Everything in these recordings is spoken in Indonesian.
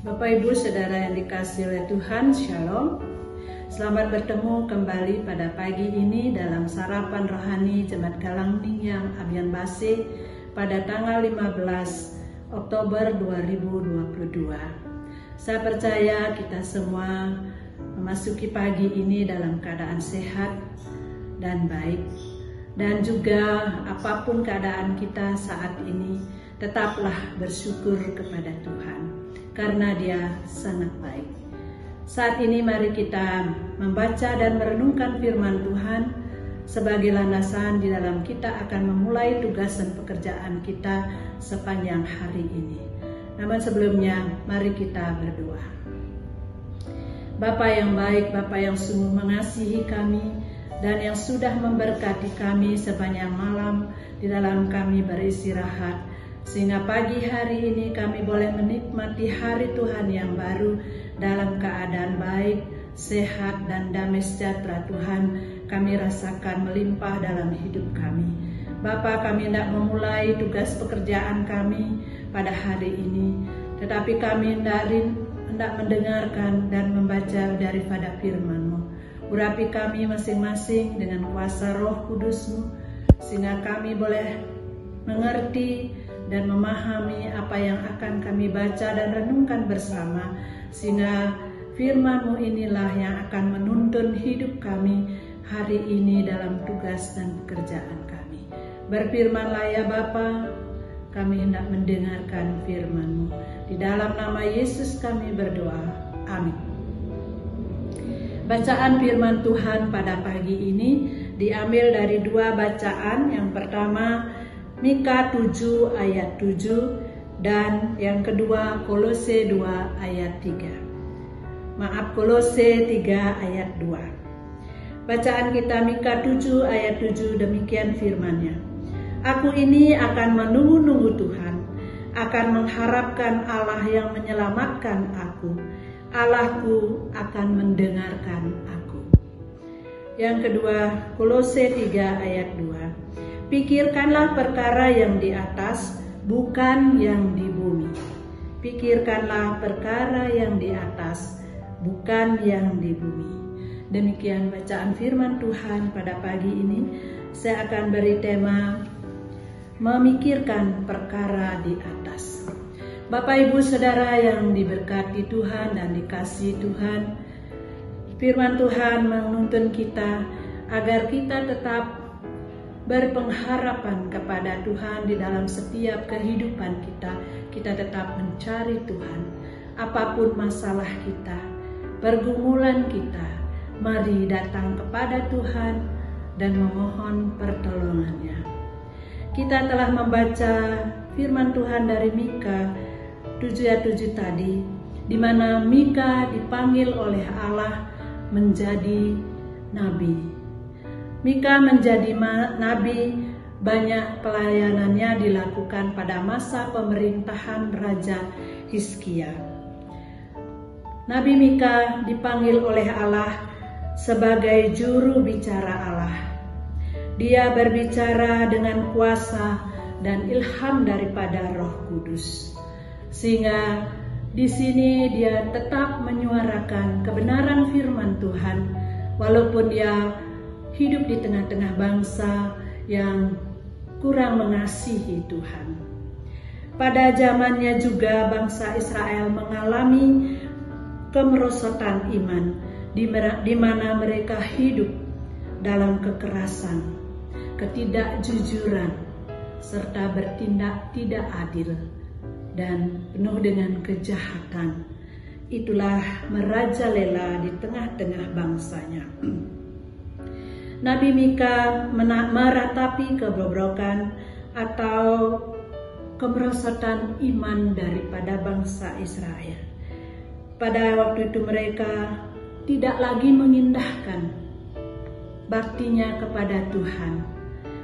Bapak Ibu Saudara yang dikasihi oleh Tuhan, Shalom. Selamat bertemu kembali pada pagi ini dalam sarapan rohani Jemaat Galangding yang Abian Base pada tanggal 15 Oktober 2022. Saya percaya kita semua memasuki pagi ini dalam keadaan sehat dan baik. Dan juga apapun keadaan kita saat ini, tetaplah bersyukur kepada Tuhan, karena Dia sangat baik. Saat ini mari kita membaca dan merenungkan firman Tuhan sebagai landasan di dalam kita akan memulai tugas dan pekerjaan kita sepanjang hari ini. Namun sebelumnya, mari kita berdoa. Bapa yang baik, Bapa yang sungguh mengasihi kami, dan yang sudah memberkati kami sepanjang malam di dalam kami beristirahat, sehingga pagi hari ini kami boleh menikmati hari Tuhan yang baru dalam keadaan baik, sehat, dan damai sejahtera Tuhan kami rasakan melimpah dalam hidup kami. Bapa, kami hendak memulai tugas pekerjaan kami pada hari ini, tetapi kami hendak mendengarkan dan membaca daripada firman-Mu. Urapi kami masing-masing dengan kuasa Roh Kudus-Mu, sehingga kami boleh mengerti dan memahami apa yang akan kami baca dan renungkan bersama, sehingga firman-Mu inilah yang akan menuntun hidup kami hari ini dalam tugas dan pekerjaan kami. Berfirman-Lah ya Bapa, kami hendak mendengarkan firman-Mu. Di dalam nama Yesus kami berdoa. Amin. Bacaan firman Tuhan pada pagi ini diambil dari dua bacaan. Yang pertama Mika 7 ayat 7 dan yang kedua Kolose 2 ayat 3. Kolose 3 ayat 2. Bacaan kita Mika 7 ayat 7, demikian firman-Nya. Aku ini akan menunggu-nunggu Tuhan, akan mengharapkan Allah yang menyelamatkan aku. Allahku akan mendengarkan aku. Yang kedua, Kolose 3 ayat 2. Pikirkanlah perkara yang di atas, bukan yang di bumi. Pikirkanlah perkara yang di atas, bukan yang di bumi. Demikian bacaan firman Tuhan pada pagi ini. Saya akan beri tema memikirkan perkara di atas. Bapak Ibu Saudara yang diberkati Tuhan dan dikasihi Tuhan, firman Tuhan menuntun kita agar kita tetap berpengharapan kepada Tuhan di dalam setiap kehidupan kita. Kita tetap mencari Tuhan. Apapun masalah kita, pergumulan kita, mari datang kepada Tuhan dan memohon pertolongannya. Kita telah membaca firman Tuhan dari Mika 7 ayat 7 tadi, di mana Mika dipanggil oleh Allah menjadi nabi. Mika menjadi nabi, banyak pelayanannya dilakukan pada masa pemerintahan Raja Hizkia. Nabi Mika dipanggil oleh Allah sebagai juru bicara Allah. Dia berbicara dengan kuasa dan ilham daripada Roh Kudus. Sehingga di sini dia tetap menyuarakan kebenaran firman Tuhan, walaupun dia hidup di tengah-tengah bangsa yang kurang mengasihi Tuhan. Pada zamannya juga bangsa Israel mengalami kemerosotan iman, di mana mereka hidup dalam kekerasan, ketidakjujuran, serta bertindak tidak adil dan penuh dengan kejahatan. Itulah merajalela di tengah-tengah bangsanya. Nabi Mika meratapi kebobrokan atau kemerosotan iman daripada bangsa Israel. Pada waktu itu mereka tidak lagi mengindahkan baktinya kepada Tuhan.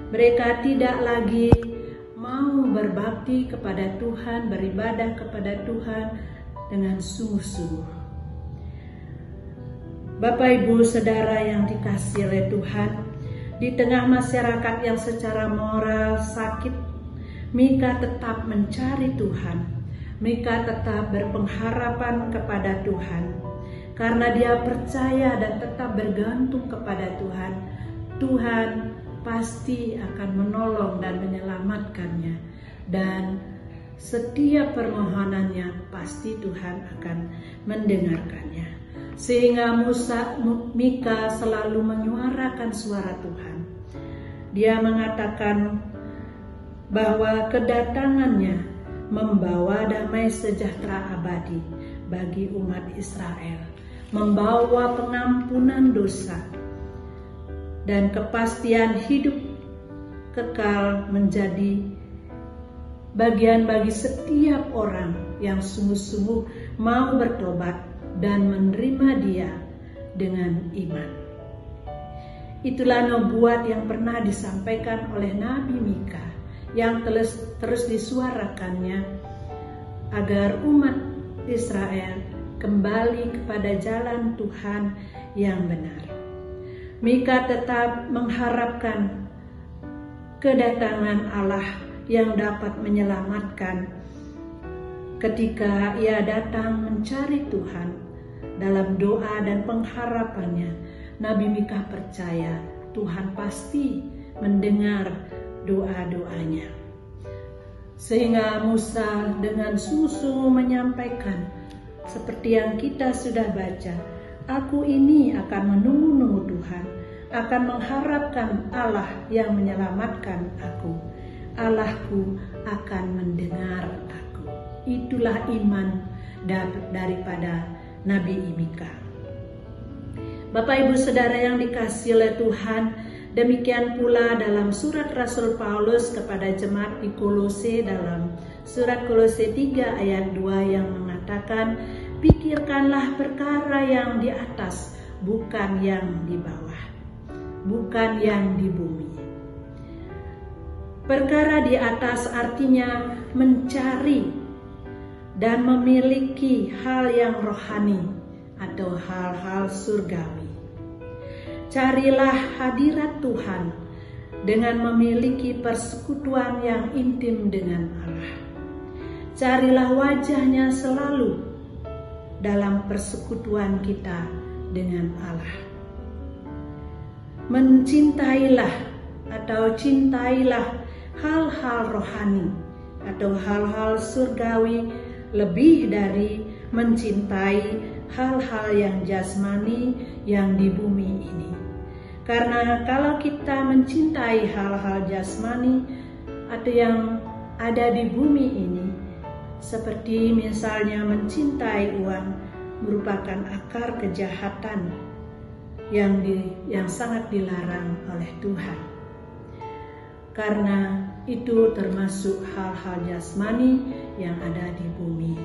Mereka tidak lagi mau berbakti kepada Tuhan, beribadah kepada Tuhan dengan sungguh-sungguh. Bapak Ibu Saudara yang dikasihi oleh Tuhan, di tengah masyarakat yang secara moral sakit Mika tetap mencari Tuhan. Mika tetap berpengharapan kepada Tuhan. Karena dia percaya dan tetap bergantung kepada Tuhan, Tuhan pasti akan menolong dan menyelamatkannya. Dan setiap permohonannya pasti Tuhan akan mendengarkannya. Sehingga Mika selalu menyuarakan suara Tuhan. Dia mengatakan bahwa kedatangannya membawa damai sejahtera abadi bagi umat Israel, membawa pengampunan dosa dan kepastian hidup kekal menjadi bagian bagi setiap orang yang sungguh-sungguh mau bertobat dan menerima Dia dengan iman. Itulah nubuat yang pernah disampaikan oleh Nabi Mika, yang terus disuarakannya agar umat Israel kembali kepada jalan Tuhan yang benar. Mika tetap mengharapkan kedatangan Allah yang dapat menyelamatkan. Ketika ia datang mencari Tuhan dalam doa dan pengharapannya, Nabi Mika percaya Tuhan pasti mendengar doa-doanya. Sehingga Musa dengan sungguh-sungguh menyampaikan seperti yang kita sudah baca, aku ini akan menunggu-nunggu Tuhan, akan mengharapkan Allah yang menyelamatkan aku. Allahku akan mendengar aku. Itulah iman daripada Nabi Mika. Bapak Ibu Saudara yang dikasihi oleh Tuhan, demikian pula dalam surat Rasul Paulus kepada jemaat di Kolose, dalam surat Kolose 3 ayat 2 yang mengatakan, pikirkanlah perkara yang di atas, bukan yang di bawah, bukan yang di bumi. Perkara di atas artinya mencari dan memiliki hal yang rohani atau hal-hal surgawi. Carilah hadirat Tuhan dengan memiliki persekutuan yang intim dengan Allah. Carilah wajahnya selalu dalam persekutuan kita dengan Allah. Mencintailah atau cintailah hal-hal rohani atau hal-hal surgawi lebih dari mencintai hal-hal yang jasmani yang di bumi ini. Karena kalau kita mencintai hal-hal jasmani atau yang ada di bumi ini, seperti misalnya mencintai uang, merupakan akar kejahatan yang sangat dilarang oleh Tuhan. Karena itu termasuk hal-hal jasmani yang ada di bumi.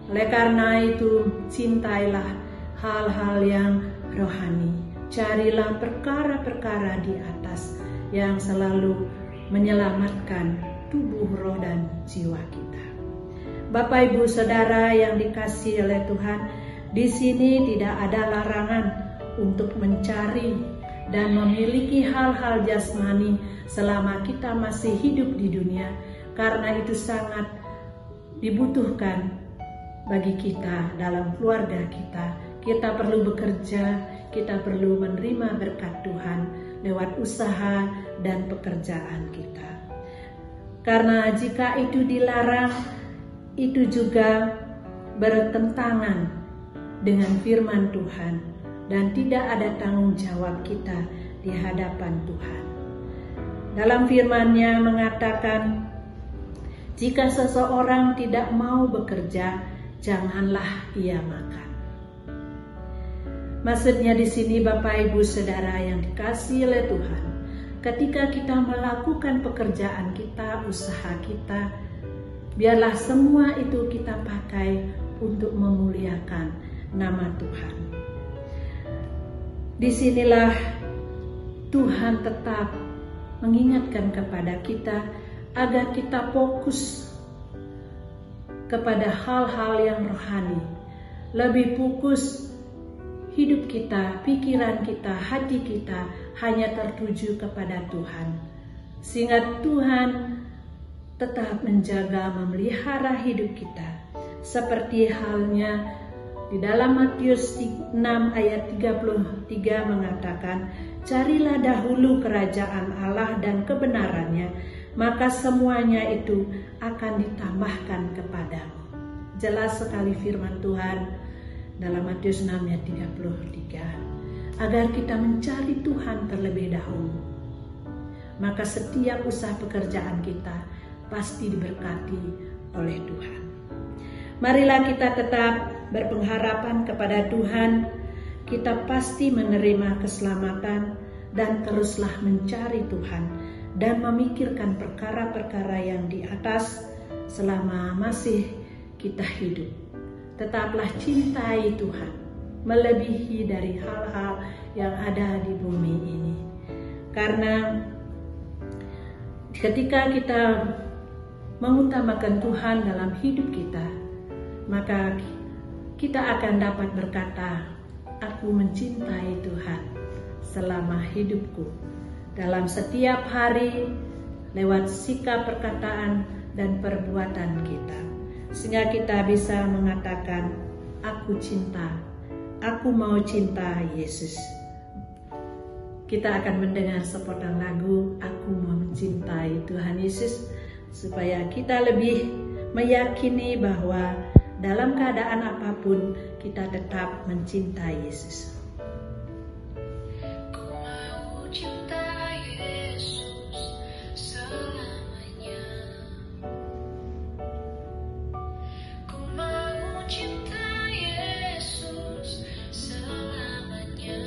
Oleh karena itu, cintailah hal-hal yang rohani. Carilah perkara-perkara di atas yang selalu menyelamatkan tubuh, roh, dan jiwa kita. Bapak, Ibu, Saudara yang dikasihi oleh Tuhan, di sini tidak ada larangan untuk mencari dan memiliki hal-hal jasmani selama kita masih hidup di dunia, karena itu sangat dibutuhkan bagi kita dalam keluarga kita. Kita perlu bekerja, kita perlu menerima berkat Tuhan lewat usaha dan pekerjaan kita. Karena jika itu dilarang, itu juga bertentangan dengan firman Tuhan dan tidak ada tanggung jawab kita di hadapan Tuhan. Dalam firman-Nya mengatakan, jika seseorang tidak mau bekerja, janganlah ia makan. Maksudnya di sini Bapak Ibu Saudara yang dikasihi oleh Tuhan, ketika kita melakukan pekerjaan kita, usaha kita, biarlah semua itu kita pakai untuk memuliakan nama Tuhan. Disinilah Tuhan tetap mengingatkan kepada kita agar kita fokus kepada hal-hal yang rohani, lebih fokus hidup kita, pikiran kita, hati kita hanya tertuju kepada Tuhan, sehingga Tuhan tetap menjaga memelihara hidup kita. Seperti halnya di dalam Matius 6 ayat 33 mengatakan, "Carilah dahulu kerajaan Allah dan kebenarannya, maka semuanya itu akan ditambahkan kepadamu." Jelas sekali firman Tuhan dalam Matius 6 ayat 33. Agar kita mencari Tuhan terlebih dahulu, maka setiap usaha pekerjaan kita pasti diberkati oleh Tuhan. Marilah kita tetap berpengharapan kepada Tuhan. Kita pasti menerima keselamatan dan teruslah mencari Tuhan dan memikirkan perkara-perkara yang di atas selama masih kita hidup. Tetaplah cintai Tuhan melebihi dari hal-hal yang ada di bumi ini. Karena ketika kita mengutamakan Tuhan dalam hidup kita, maka kita akan dapat berkata, "Aku mencintai Tuhan selama hidupku." Dalam setiap hari, lewat sikap, perkataan, dan perbuatan kita. Sehingga kita bisa mengatakan, aku mau cinta Yesus. Kita akan mendengar sepotong lagu, "Aku mau mencintai Tuhan Yesus," supaya kita lebih meyakini bahwa dalam keadaan apapun kita tetap mencintai Yesus. Ku mau cinta Yesus selamanya. Ku mau cinta Yesus selamanya.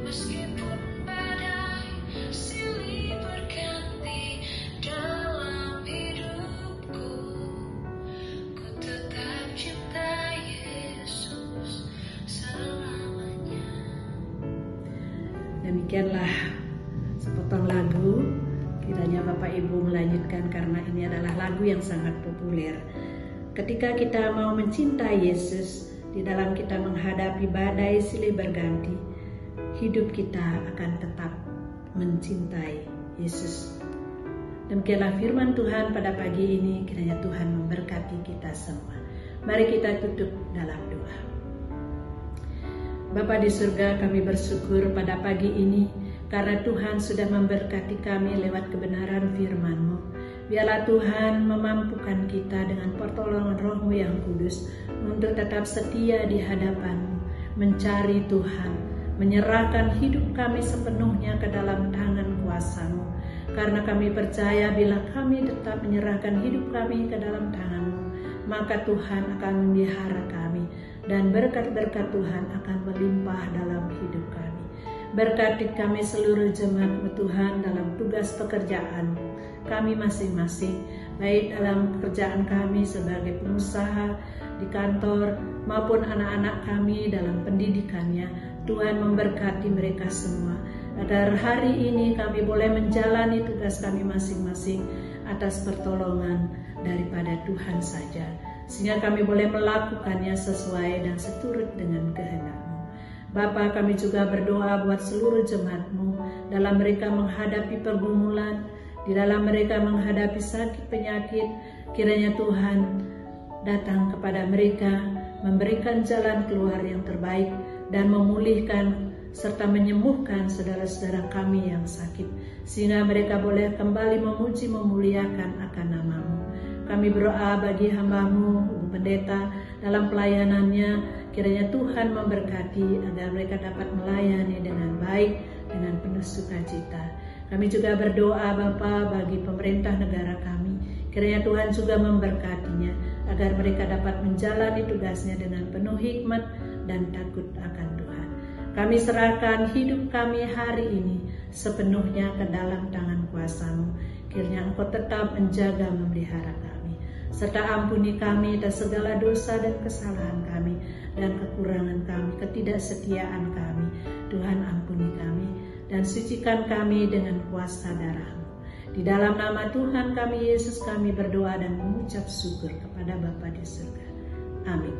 Meskipun badai silih berganti dalam hidupku, ku tetap cinta Yesus selamanya. Demikianlah sepotong lagu. Kiranya Bapak Ibu melanjutkan karena ini adalah lagu yang sangat populer. Ketika kita mau mencintai Yesus, di dalam kita menghadapi badai silih berganti, hidup kita akan tetap mencintai Yesus. Demikianlah firman Tuhan pada pagi ini. Kiranya Tuhan memberkati kita semua. Mari kita tutup dalam doa. Bapa di surga, kami bersyukur pada pagi ini karena Tuhan sudah memberkati kami lewat kebenaran firman-Mu. Biarlah Tuhan memampukan kita dengan pertolongan Roh-Mu yang kudus untuk tetap setia di hadapan-Mu, mencari Tuhan, menyerahkan hidup kami sepenuhnya ke dalam tangan kuasa-Mu. Karena kami percaya bila kami tetap menyerahkan hidup kami ke dalam tangan-Mu, maka Tuhan akan memelihara kami dan berkat-berkat Tuhan akan melimpah dalam hidup kami. Berkati kami seluruh jemaat-Mu Tuhan dalam tugas pekerjaan kami masing-masing, baik dalam pekerjaan kami sebagai pengusaha di kantor maupun anak-anak kami dalam pendidikannya. Tuhan memberkati mereka semua, agar hari ini kami boleh menjalani tugas kami masing-masing atas pertolongan daripada Tuhan saja, sehingga kami boleh melakukannya sesuai dan seturut dengan kehendak-Mu. Bapa, kami juga berdoa buat seluruh jemaat-Mu dalam mereka menghadapi pergumulan, di dalam mereka menghadapi sakit penyakit. Kiranya Tuhan datang kepada mereka, memberikan jalan keluar yang terbaik dan memulihkan serta menyembuhkan saudara-saudara kami yang sakit, sehingga mereka boleh kembali memuji memuliakan akan nama-Mu. Kami berdoa bagi hamba-Mu, Ibu Pendeta, dalam pelayanannya. Kiranya Tuhan memberkati agar mereka dapat melayani dengan baik, dengan penuh sukacita. Kami juga berdoa Bapa bagi pemerintah negara kami. Kiranya Tuhan juga memberkatinya agar mereka dapat menjalani tugasnya dengan penuh hikmat dan takut akan Tuhan. Kami serahkan hidup kami hari ini sepenuhnya ke dalam tangan kuasa-Mu. Kiranya Engkau tetap menjaga memelihara kami, serta ampuni kami atas segala dosa dan kesalahan kami dan kekurangan kami, ketidaksetiaan kami. Tuhan, ampuni kami dan sucikan kami dengan kuasa darah-Mu. Di dalam nama Tuhan kami Yesus kami berdoa dan mengucap syukur kepada Bapa di surga. Amin.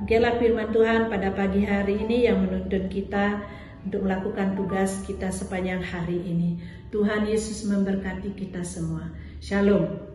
Demikianlah firman Tuhan pada pagi hari ini yang menuntun kita untuk melakukan tugas kita sepanjang hari ini. Tuhan Yesus memberkati kita semua. Shalom.